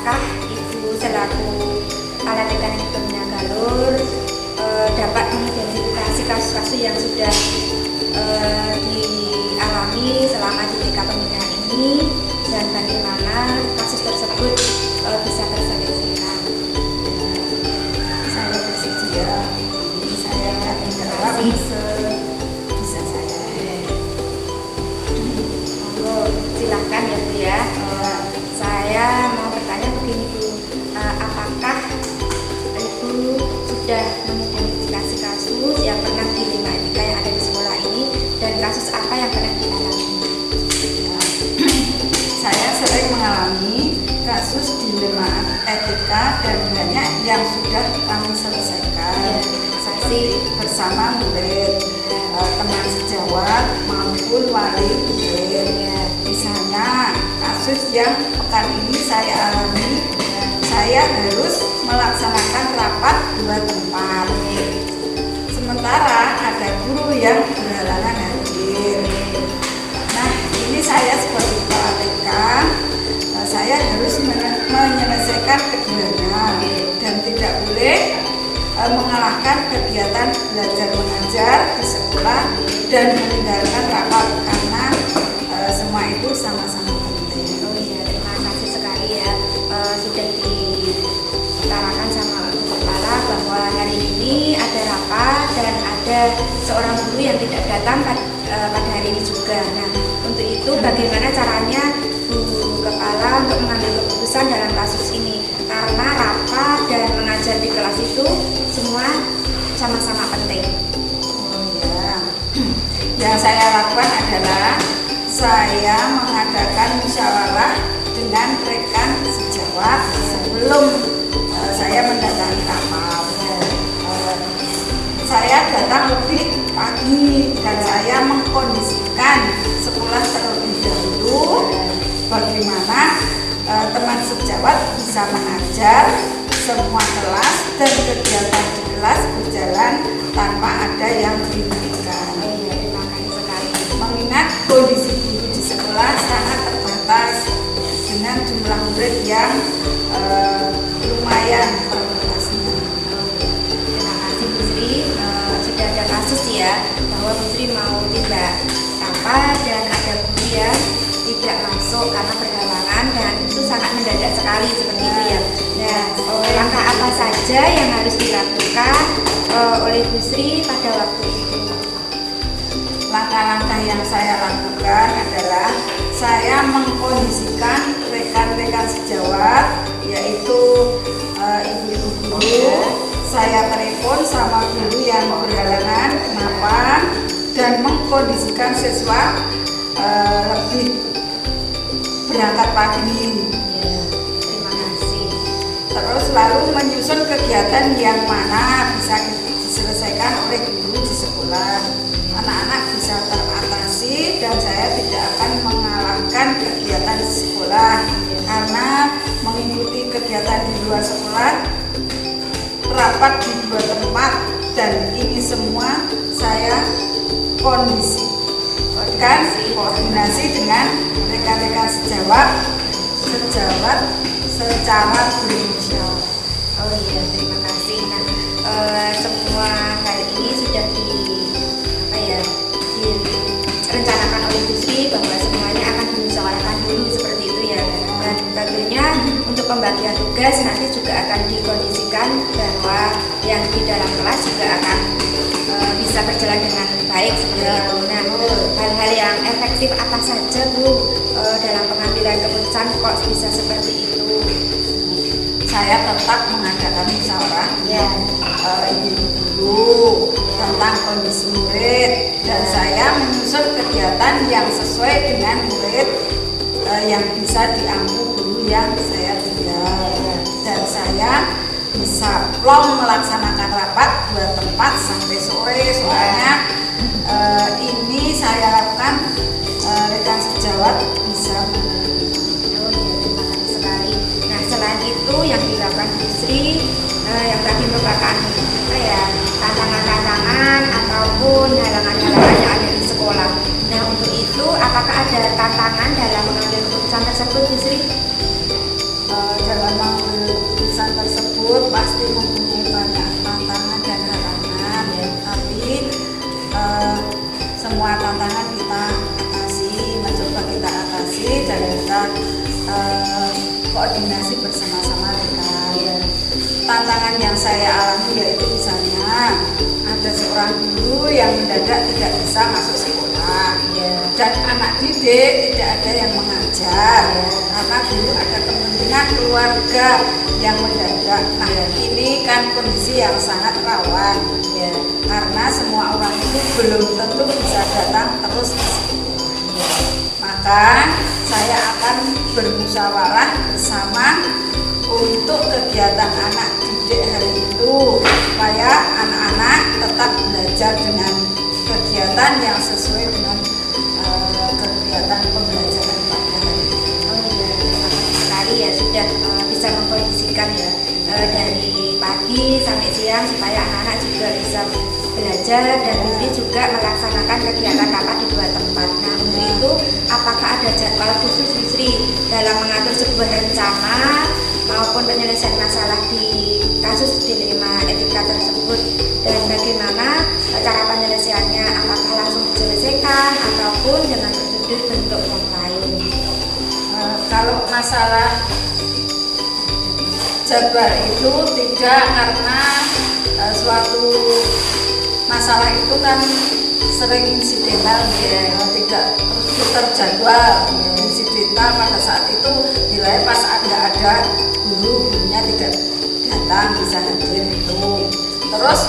apakah Ibu selaku Kepala Dekan Ekonomi Galur dapat mengidentifikasi kasus-kasus yang sudah dialami selama di TK pembinaan ini dan bagaimana kasus tersebut bisa terselesaikan? Saya bersedia, saya berharap bisa saya. Silahkan ya Bu ya. Saya mau bertanya begini Bu, apakah Ibu sudah mengidentifikasi kasus yang pernah diterima etika yang ada di sekolah ini dan kasus apa yang pernah dialami? Saya sering mengalami kasus dilema etika dan banyak yang sudah kami selesaikan bersama murid, teman sejawat maupun wali murid. Misalnya kasus yang pekan ini saya alami, saya harus melaksanakan rapat 2 tempat. Sementara ada guru yang berhalangan hadir. Nah, ini saya sebagai kepala TK, saya harus menyelesaikan keduanya dan tidak boleh mengalahkan kegiatan belajar mengajar di sekolah dan meninggalkan rapat karena semua itu sama-sama penting. Oh iya, terima kasih sekali ya, sudah diutarakan sama kepala bahwa hari ini ada rapat dan ada seorang guru yang tidak datang pada hari ini juga. Nah, untuk itu bagaimana caranya Bu Kepala untuk mengambil keputusan dalam kasus ini? Karena rapat dan mengajar di kelas itu semua sama-sama penting. Oh ya, yang saya lakukan adalah saya mengadakan musyawarah dengan rekan sejawat sebelum saya mendatangi rapat. Saya datang lebih pagi dan saya mengkondisikan sekolah terlebih dahulu bagaimana teman sejawat bisa mengajar semua kelas dan kegiatan di kelas berjalan tanpa ada yang dirugikan. Terima kasih sekali. Mengingat kondisi guru di sekolah sangat terbatas dengan jumlah murid yang lumayan terbatasnya. Terima kasih Bu Sri, sudah ada kasus ya bahwa Bu Sri mau tidak rapat dan ada guru yang tidak masuk karena berhalangan dan itu sangat mendadak sekali seperti itu ya. Nah, langkah apa saja yang harus dilakukan oleh Bu Sri pada waktu itu? Langkah-langkah yang saya lakukan adalah saya mengkondisikan rekan-rekan sejawat, yaitu ibu-ibu guru. Saya telepon sama guru yang berhalangan kenapa dan mengkondisikan siswa lebih berangkat pagi. Terima kasih. Terus lalu menyusun kegiatan yang mana bisa diselesaikan oleh guru di sekolah. Anak-anak bisa teratasi dan saya tidak akan mengalahkan kegiatan di sekolah karena mengikuti kegiatan di luar sekolah, rapat di 2 tempat dan ini semua saya koordinasi dengan rekan-rekan sejawat secara bermusyawarah. Oh iya, terima kasih. Nah, semua hal ini sudah direncanakan oleh Bu Sri bahwa semuanya akan dimusyawarahkan dulu seperti itu ya. Dan tentunya untuk pembagian tugas nanti juga akan dikondisikan bahwa yang di dalam kelas juga akan bisa berjalan dengan baik seperti itu. Nah, hal-hal yang efektif apa saja Bu dalam pengambilan keputusan kok bisa seperti itu? Saya tetap mengadakan musyawarah ibu guru tentang kondisi murid dan saya menyusun kegiatan yang sesuai dengan murid yang bisa diampu guru yang saya tinggal dan saya bisa plong melaksanakan rapat 2 tempat sampai sore. Soalnya ini saya lakukan rekan sejawat bisa. Oh iya, terima kasih sekali. Nah, selain itu yang dilakukan Bu Sri yang tadi merupakan tantangan-tantangan ataupun halangan-halangan yang ada di sekolah. Nah, untuk itu apakah ada tantangan dalam mengambil keputusan tersebut Bu Sri? Dalam keputusan tersebut pasti mempunyai banyak tantangan dan halangan ya. Tapi semua tantangan kita atasi, mencoba kita atasi dan kita koordinasi bersama-sama dengan ya. Tantangan yang saya alami yaitu misalnya ada seorang guru yang mendadak tidak bisa masuk sekolah ya. Dan anak didik tidak ada yang mengajar ya. Karena guru ada kepentingan keluarga yang mendadak. Nah ini kan kondisi yang sangat rawan ya. Karena semua orang itu belum tentu bisa datang terus ke sekolah ya. Maka saya akan bermusyawarah bersama untuk kegiatan anak didik hari itu supaya anak-anak tetap belajar dengan kegiatan yang sesuai dengan kegiatan pembelajaran pada hari ini. Oh iya, terima kasih sekali ya sudah bisa mengkondisikan ya dari pagi sampai siang supaya anak-anak juga bisa belajar dan Budi juga melaksanakan kegiatan rapat di dua tempat. Nah untuk itu apakah ada jadwal khusus Sri dalam mengatur sebuah rencana maupun penyelesaian masalah di kasus dilema etika tersebut dan bagaimana cara penyelesaiannya, apakah langsung diselesaikan ataupun dengan prosedur bentuk yang lain? Kalau masalah jadwal itu tidak, karena suatu masalah itu kan sering insidental ya, tidak terus terjadwal insidental. Pada saat itu nilai pas ada gurunya tidak datang bisa hadir itu. Terus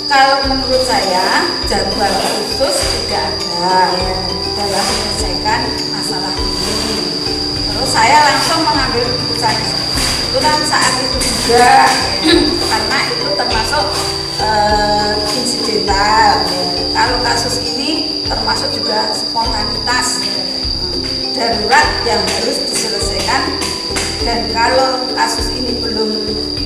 kalau menurut saya jadwal khusus tidak ada ya, dalam menyelesaikan masalah ini. Terus saya langsung mengambil keputusan itu kan saat itu juga karena itu termasuk insidental. Kalau kasus ini termasuk juga spontanitas darurat yang harus diselesaikan. Dan kalau kasus ini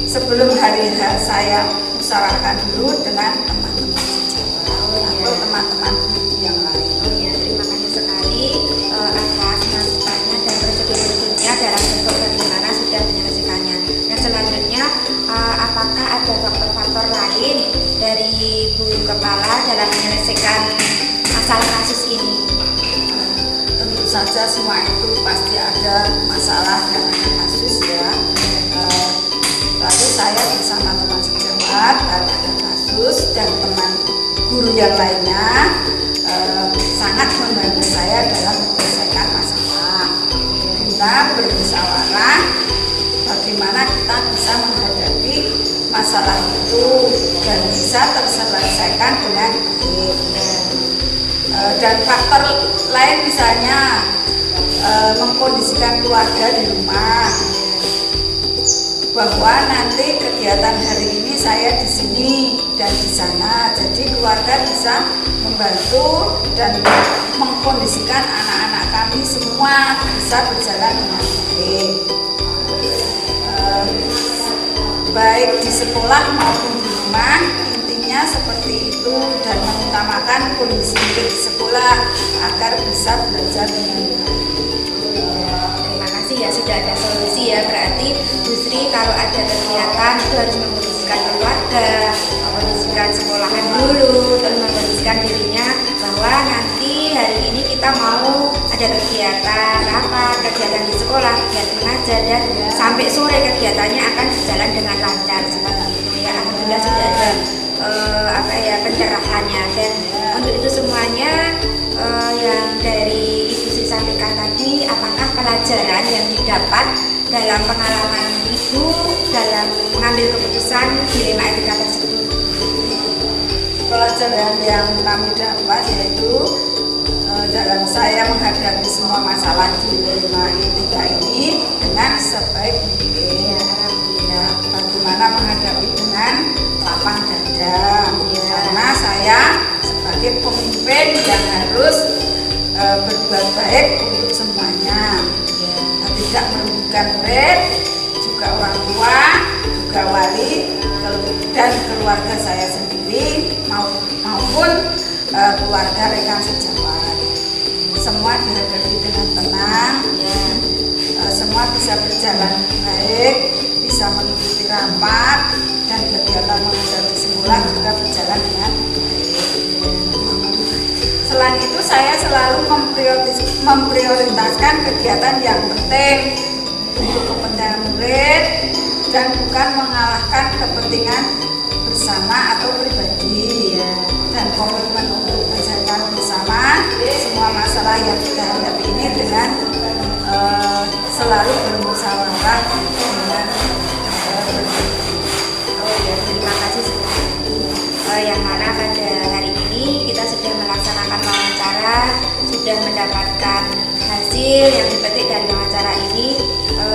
sebelum hari H saya musyawarahkan dulu dengan teman-teman sejawat atau teman-teman yang lain. Oh ya, terima kasih sekali atas masukannya dan prosedur-prosedurnya dalam bentuk bagaimana sudah menyelesaikannya. Nah selanjutnya apakah ada faktor-faktor lain dari guru kepala dalam menyelesaikan masalah kasus ini? Tentu saja semua itu pasti ada masalah dan ada kasus ya. Lalu saya bersama teman sejawat dan ada kasus dan teman guru yang lainnya sangat membantu saya dalam menyelesaikan masalah. Kita bermusyawarah bagaimana kita bisa menghadapi masalah itu dan bisa terselesaikan dengan baik. Dan faktor lain misalnya mengkondisikan keluarga di rumah, bahwa nanti kegiatan hari ini saya di sini dan di sana, jadi keluarga bisa membantu dan mengkondisikan anak-anak kami semua bisa berjalan dengan baik, baik di sekolah maupun di rumah. Intinya seperti itu, dan mengutamakan kondisi di sekolah agar bisa belajar dengan baik. Terima kasih ya sudah ada solusi ya. Berarti Bu Sri kalau ada kegiatan itu harus mengkondisikan keluarga, mengkondisikan sekolahan dulu, terus mengkondisikan dirinya bahwa nanti hari ini kita mau ada kegiatan apa, kegiatan di sekolah, kegiatan mengajar dan sampai sore kegiatannya akan berjalan dengan lancar seperti itu ya. Alhamdulillah sudah ada pencerahannya dan untuk itu semuanya yang dari Ibu Sri sampaikan tadi, apakah pelajaran yang didapat dalam pengalaman Ibu dalam mengambil keputusan dilema etika tersebut? Pelajaran yang kami dapat yaitu dalam saya menghadapi semua masalah dilema etika ini dengan sebaik mungkin. Alhamdulillah. Bagaimana menghadapi dengan lapang dada, karena saya sebagai pemimpin yang harus berbuat baik untuk semuanya, tidak merugikan murid, juga orang tua, juga wali dan keluarga saya sendiri maupun keluarga rekan sejawat. Semua dihadapi dengan tenang, semua bisa berjalan baik, bisa bisa mengikuti rapat dan kegiatan mengajar di sekolah juga berjalan dengan baik. Selain itu saya selalu memprioritaskan kegiatan yang penting untuk kepentingan murid dan bukan mengalahkan kepentingan bersama atau pribadi, dan komitmen untuk menyelesaikan bersama semua masalah yang kita hadapi ini dengan selalu bermusyawarah dengan terima kasih sekali. Yang mana pada hari ini kita sudah melaksanakan wawancara, sudah mendapatkan hasil yang dipetik dari wawancara ini.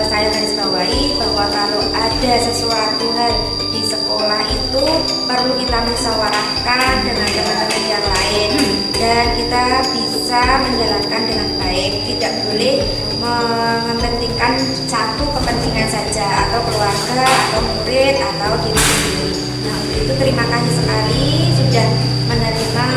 Saya garis bawahi bahwa kalau ada sesuatu hal di sekolah itu perlu kita musyawarahkan dengan teman-teman yang lain dan kita bisa menjalankan dengan baik. Tidak boleh mementingkan satu kepentingan saja, atau keluarga, atau murid, atau diri sendiri. Nah, untuk itu terima kasih sekali sudah menerima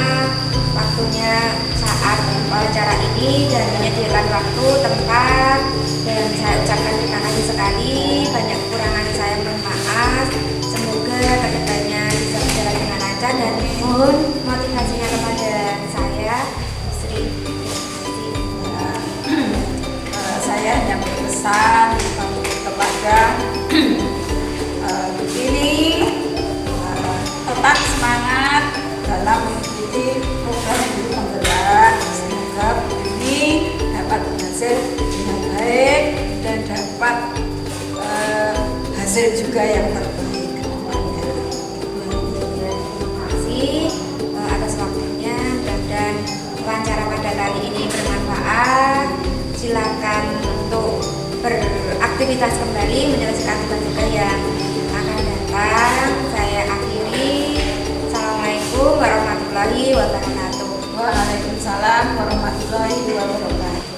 waktunya saat wawancara ini dan menyediakan waktu, tempat, dan saya ucapkan terima kasih sekali. Banyak kekurangan saya mohon maaf. Semoga kedepannya bisa berjalan dengan lancar dan mohon motivasinya kepada saya, Sri. Saya hanya berpesan kepada ini tetap semangat dalam mengikuti program guru penggerak. Semoga ini dapat berhasil dengan baik dan dapat hasil juga yang terbaik. Terima kasih atas waktunya dan wawancara pada kali ini bermanfaat. Silakan untuk beraktivitas kembali menyelesaikan tugas-tugas yang akan datang. Saya akhiri. Assalamualaikum warahmatullahi wabarakatuh. Waalaikumsalam warahmatullahi wabarakatuh.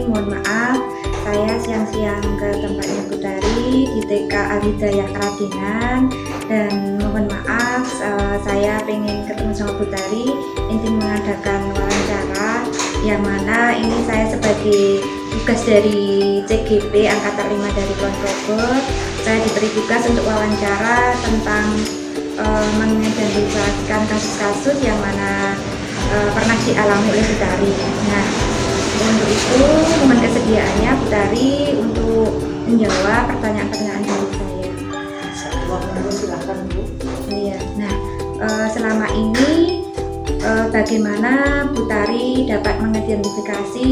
mohon maaf saya siang-siang ke tempatnya Putari di TK Al-Hidayah Keradenan, dan mohon maaf saya pengen ketemu sama Putari, ingin mengadakan wawancara yang mana ini saya sebagai tugas dari CGP Angkatan 5 dari Kulon Progo. Saya diberi tugas untuk wawancara tentang mengidentifikasikan kasus-kasus yang mana pernah dialami oleh Putari. Nah, untuk itu mohon kesediaannya Putari untuk menjawab pertanyaan-pertanyaan dari saya. Silakan Bu. Iya. Nah, selama ini bagaimana Putari dapat mengidentifikasi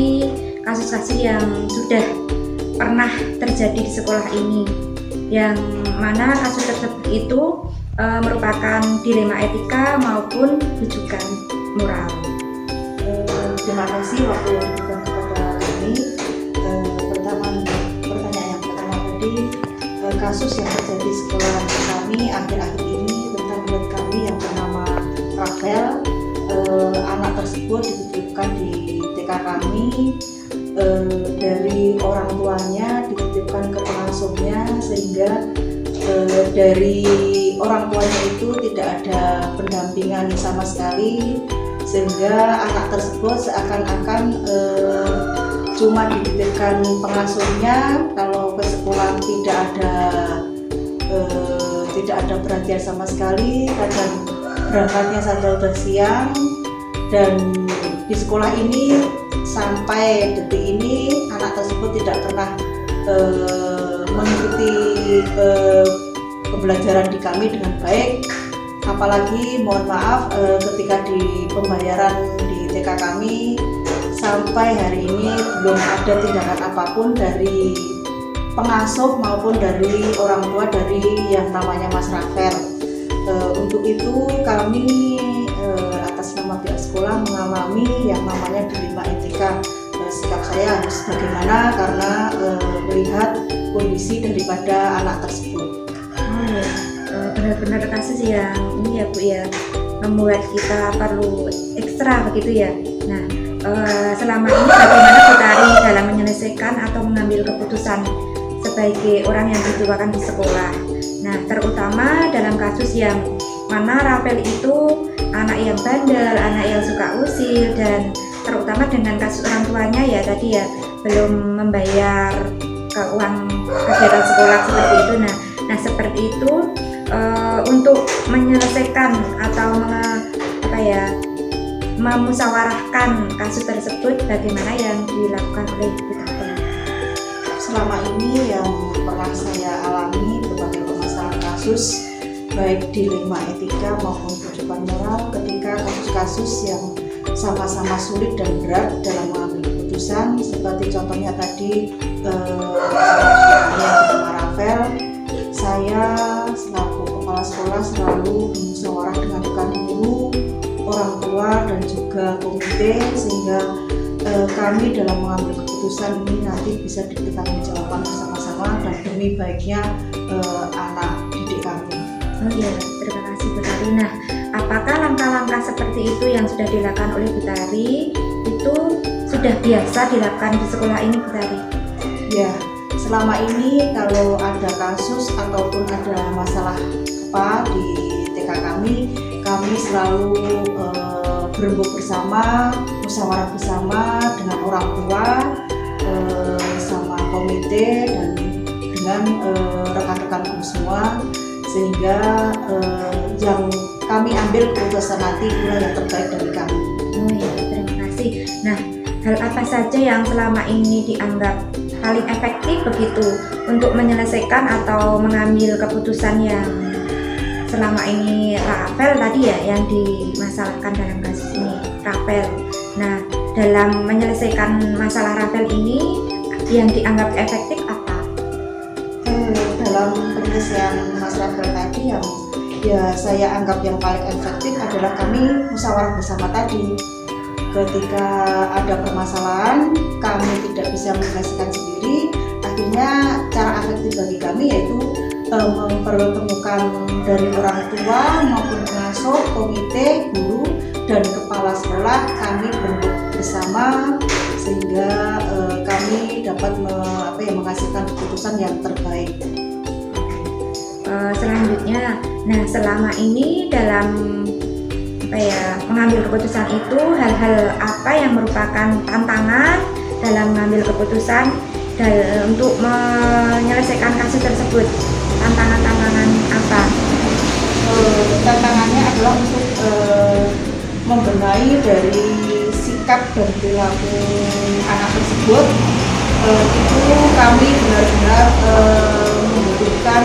kasus-kasus yang sudah pernah terjadi di sekolah ini, yang mana kasus tersebut itu merupakan dilema etika maupun rujukan moral. Terima kasih waktu yang diberikan kepada kami. Pertanyaan yang pertama tadi, kasus yang terjadi di sekolah kami akhir-akhir ini tentang murid kami yang bernama Rafael. Anak tersebut dititipkan di TK kami, dari orang tuanya dititipkan ke pengasuhnya, sehingga dari orang tuanya itu tidak ada pendampingan sama sekali, sehingga anak tersebut seakan-akan cuma dititipkan pengasuhnya. Kalau ke sekolah tidak ada perhatian sama sekali, kadang berangkatnya saja udah siang, dan di sekolah ini sampai detik ini anak tersebut tidak pernah mengikuti pembelajaran di kami dengan baik. Apalagi mohon maaf, ketika di pembayaran di TK kami sampai hari ini belum ada tindakan apapun dari pengasuh maupun dari orang tua dari yang namanya Mas Rafael. Untuk itu kami atas nama pihak sekolah mengalami yang namanya dilema etika. Sikap saya harus bagaimana karena melihat kondisi daripada anak tersebut. Benar-benar kasus yang ini ya Bu ya, membuat kita perlu ekstra begitu ya. Nah, selama ini bagaimana Putari dalam menyelesaikan atau mengambil keputusan sebagai orang yang dituakan di sekolah? Nah, terutama dalam kasus yang mana Rafael itu anak yang bandel, anak yang suka usil, dan terutama dengan kasus orang tuanya ya tadi ya belum membayar uang kegiatan sekolah seperti itu. Nah seperti itu untuk menyelesaikan atau memusyawarahkan kasus tersebut, bagaimana yang dilakukan oleh Putari? Selama ini yang pernah saya alami berbagai permasalahan kasus, baik dilema etika maupun rujukan moral, ketika kasus-kasus yang sama-sama sulit dan berat dalam mengambil keputusan, seperti contohnya tadi yang bernama Rafael. Saya selaku kepala sekolah selalu bermusyawarah dengan rekan guru, orang tua, dan juga komite, sehingga kami dalam mengambil keputusan ini nanti bisa dipertanggungjawabkan bersama-sama dan demi baiknya anak didik kami. Oh iya, terima kasih Putari. Nah, apakah langkah-langkah seperti itu yang sudah dilakukan oleh Putari itu sudah biasa dilakukan di sekolah ini, Putari? Ya, selama ini kalau ada kasus ataupun ada masalah di TK kami selalu berembuk bersama, musyawarah bersama dengan orang tua, sama komite, dan dengan rekan-rekan guru semua, sehingga yang kami ambil keputusan nanti itulah yang terbaik dari kami. Oh ya, terima kasih. Nah, hal apa saja yang selama ini dianggap paling efektif begitu untuk menyelesaikan atau mengambil keputusan yang selama ini Rafael tadi ya yang dimasalahkan dalam kasus ini, Rafael. Nah, dalam menyelesaikan masalah Rafael ini yang dianggap efektif apa? Dalam penyelesaian Mas Rafael tadi yang ya saya anggap yang paling efektif adalah kami musyawarah bersama tadi. Ketika ada permasalahan kami tidak bisa menyelesaikan sendiri, akhirnya cara efektif bagi kami yaitu mempertemukan dari orang tua maupun pengasuh, komite, guru, dan kepala sekolah. Kami berembuk bersama sehingga dapat menghasilkan keputusan yang terbaik. Selanjutnya, nah selama ini dalam mengambil keputusan itu hal-hal apa yang merupakan tantangan dalam mengambil keputusan untuk menyelesaikan kasus tersebut? Tantangan apa? Tantangannya adalah untuk membenahi dari sikap dan perilaku anak tersebut. Itu kami benar-benar memerlukan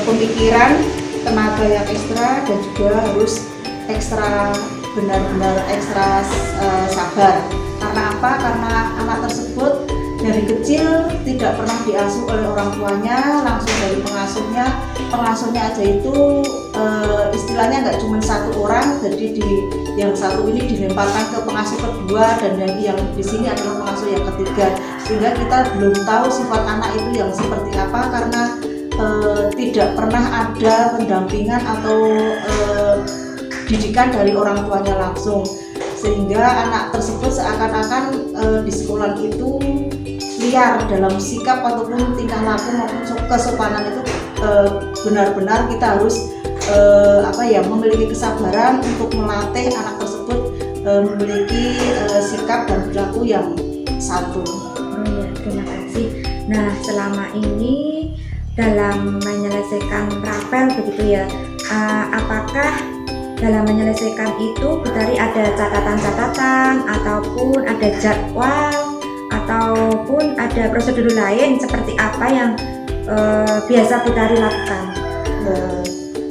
pemikiran, tenaga yang ekstra, dan juga harus benar-benar ekstra sabar. Karena apa? Karena anak tersebut dari kecil tidak pernah diasuh oleh orang tuanya, langsung dari pengasuhnya aja itu istilahnya nggak cuma satu orang, jadi yang satu ini dilemparkan ke pengasuh kedua, dan yang di sini adalah pengasuh yang ketiga, sehingga kita belum tahu sifat anak itu yang seperti apa, karena tidak pernah ada pendampingan atau didikan dari orang tuanya langsung, sehingga anak tersebut seakan-akan di sekolah itu liar dalam sikap ataupun tingkah laku maupun kesopanan itu. Benar-benar kita harus memiliki kesabaran untuk melatih anak tersebut memiliki sikap dan perilaku yang santun. Terima kasih. Nah, selama ini dalam menyelesaikan rapel begitu ya, apakah dalam menyelesaikan itu Bu Tari ada catatan-catatan ataupun ada jadwal ataupun ada prosedur lain seperti apa yang biasa Bu Tari lakukan?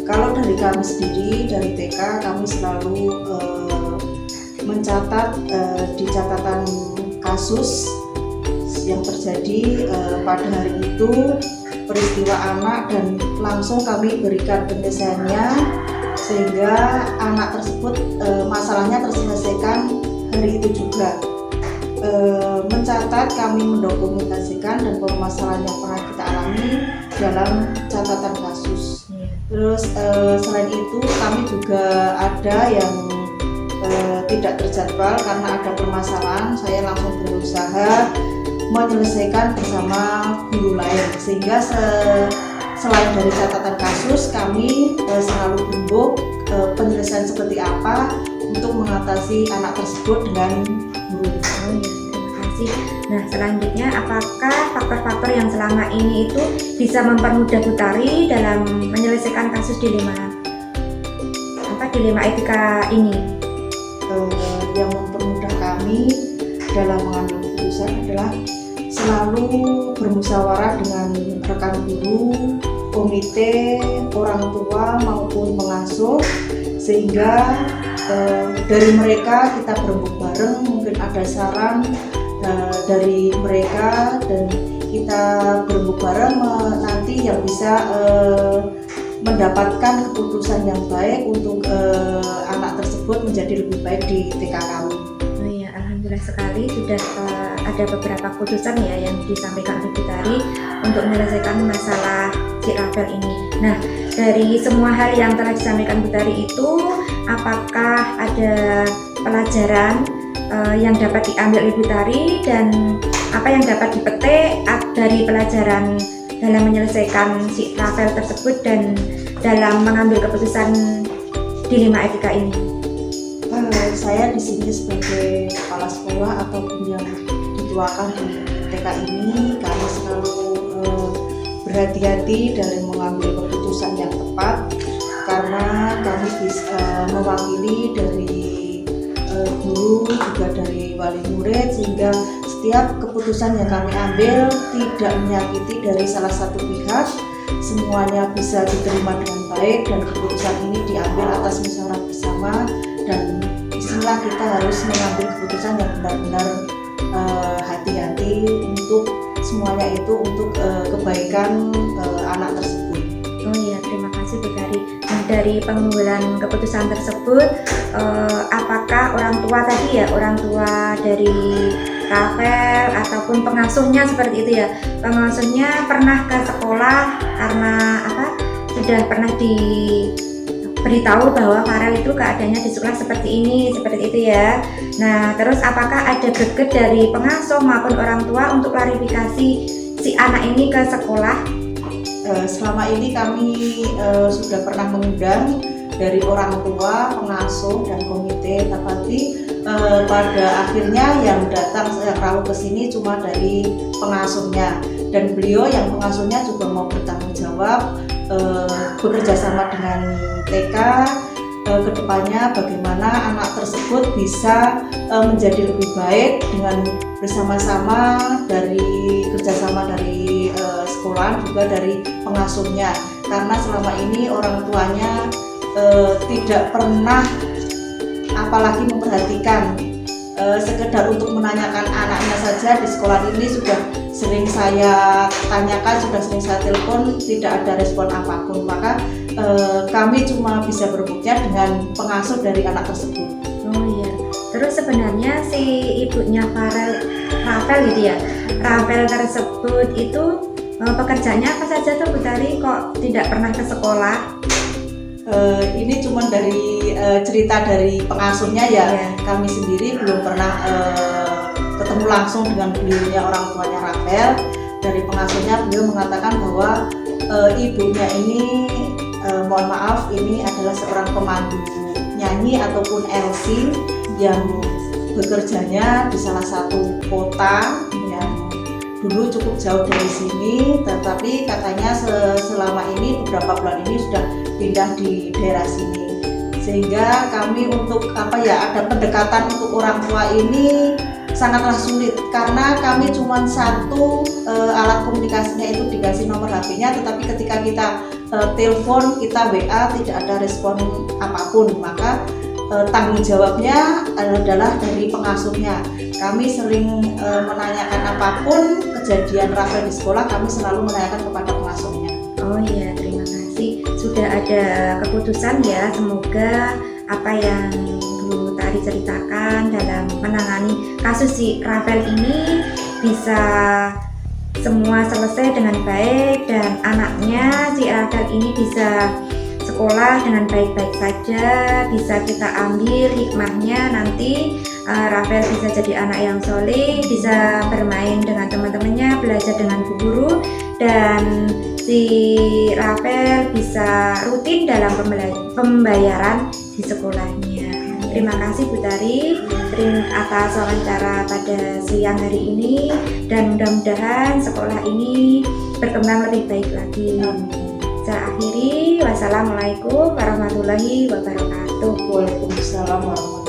Kalau dari kami sendiri, dari TK, kami selalu mencatat di catatan kasus yang terjadi pada hari itu, peristiwa anak, dan langsung kami berikan penyelesaiannya sehingga anak tersebut masalahnya terselesaikan hari itu juga. Mencatat, kami mendokumentasikan dan permasalahan yang pernah kita alami dalam catatan kasus. Terus selain itu kami juga ada yang tidak terjadwal karena ada permasalahan, saya langsung berusaha menyelesaikan bersama guru lain, sehingga selain dari catatan kasus, kami selalu bentuk penyelesaian seperti apa untuk mengatasi anak tersebut dengan guru. Terima kasih. Nah, selanjutnya apakah faktor-faktor yang selama ini itu bisa mempermudah Bu Tari dalam menyelesaikan kasus dilema etika ini? Yang mempermudah kami dalam mengambil keputusan adalah selalu bermusyawarah dengan rekan guru, komite, orang tua maupun pengasuh, sehingga dari mereka kita berembuk bareng, mungkin ada saran dari mereka dan kita berembuk bareng nanti yang bisa mendapatkan keputusan yang baik untuk anak tersebut menjadi lebih baik di TK kami. Oh iya, alhamdulillah sekali sudah ada beberapa keputusan ya yang disampaikan oleh Bu Tari untuk menyelesaikan masalah si rapel ini. Nah, dari semua hal yang telah disampaikan Bu Tari itu, apakah ada pelajaran yang dapat diambil oleh Bu Tari dan apa yang dapat dipetik dari pelajaran dalam menyelesaikan si rapel tersebut dan dalam mengambil keputusan dilema etika ini? Saya di sini sebagai kepala sekolah ataupun yang dituakan di TK ini, kami selalu berhati-hati dalam mengambil keputusan yang tepat, karena kami bisa mewakili dari guru juga dari wali murid, sehingga setiap keputusan yang kami ambil tidak menyakiti dari salah satu pihak, semuanya bisa diterima dengan baik dan keputusan ini diambil atas musyawarah bersama, dan disinilah kita harus mengambil keputusan yang benar-benar hati-hati untuk semuanya itu untuk kebaikan anak tersebut. Oh iya, terima kasih Bu Tari. Nah, dari pengambilan keputusan tersebut, apakah orang tua tadi ya, orang tua dari rapel ataupun pengasuhnya seperti itu ya, pengasuhnya pernah ke sekolah karena sudah pernah beritahu bahwa Farel itu keadaannya di sekolah seperti ini, seperti itu ya. Nah, terus apakah ada greget dari pengasuh maupun orang tua untuk klarifikasi si anak ini ke sekolah? Selama ini kami sudah pernah mengundang dari orang tua, pengasuh, dan komite, tapi pada akhirnya yang datang sejak rawu ke sini cuma dari pengasuhnya, dan beliau yang pengasuhnya juga mau bertanggung jawab bekerja sama dengan TK kedepannya bagaimana anak tersebut bisa menjadi lebih baik dengan bersama-sama dari kerjasama dari sekolah juga dari pengasuhnya, karena selama ini orang tuanya tidak pernah apalagi memperhatikan, sekedar untuk menanyakan anaknya saja di sekolah ini sudah sering saya tanyakan, sudah sering saya telepon, tidak ada respon apapun. Maka kami cuma bisa berbukti dengan pengasuh dari anak tersebut. Oh iya. Terus sebenarnya si ibunya Rafael gitu ya, Rafael tersebut itu pekerjaannya apa saja tuh Bu Tari, kok tidak pernah ke sekolah? Ini cuma dari cerita dari pengasuhnya ya. Kami sendiri belum pernah ketemu langsung dengan beliaunya, orang tuanya Rafael. Dari pengasuhnya beliau mengatakan bahwa ibunya ini mohon maaf, ini adalah seorang pemandu nyanyi ataupun LC yang bekerjanya di salah satu kota yang dulu cukup jauh dari sini, tetapi katanya selama ini beberapa bulan ini sudah pindah di daerah sini, sehingga kami untuk ada pendekatan untuk orang tua ini sangatlah sulit, karena kami cuma satu alat komunikasinya itu dikasih nomor HP-nya, tetapi ketika kita telepon, kita WA tidak ada respon apapun, maka tanggung jawabnya adalah dari pengasuhnya. Kami sering menanyakan apapun kejadian Rafael di sekolah, kami selalu menanyakan kepada pengasuhnya. Oh iya, terima kasih. Sudah ada keputusan ya, semoga apa yang Bu Tari ceritakan dalam menangani kasus si Rafael ini bisa semua selesai dengan baik dan anaknya si Rafael ini bisa sekolah dengan baik-baik saja, bisa kita ambil hikmahnya, nanti Rafael bisa jadi anak yang soleh, bisa bermain dengan teman-temannya, belajar dengan bu guru, dan si Rafael bisa rutin dalam pembayaran di sekolahnya. Terima kasih Bu Tari atas wawancara pada siang hari ini, dan mudah-mudahan sekolah ini berkembang lebih baik lagi. Saya akhiri, wassalamualaikum warahmatullahi wabarakatuh. Waalaikumsalam warahmatullahi wabarakatuh.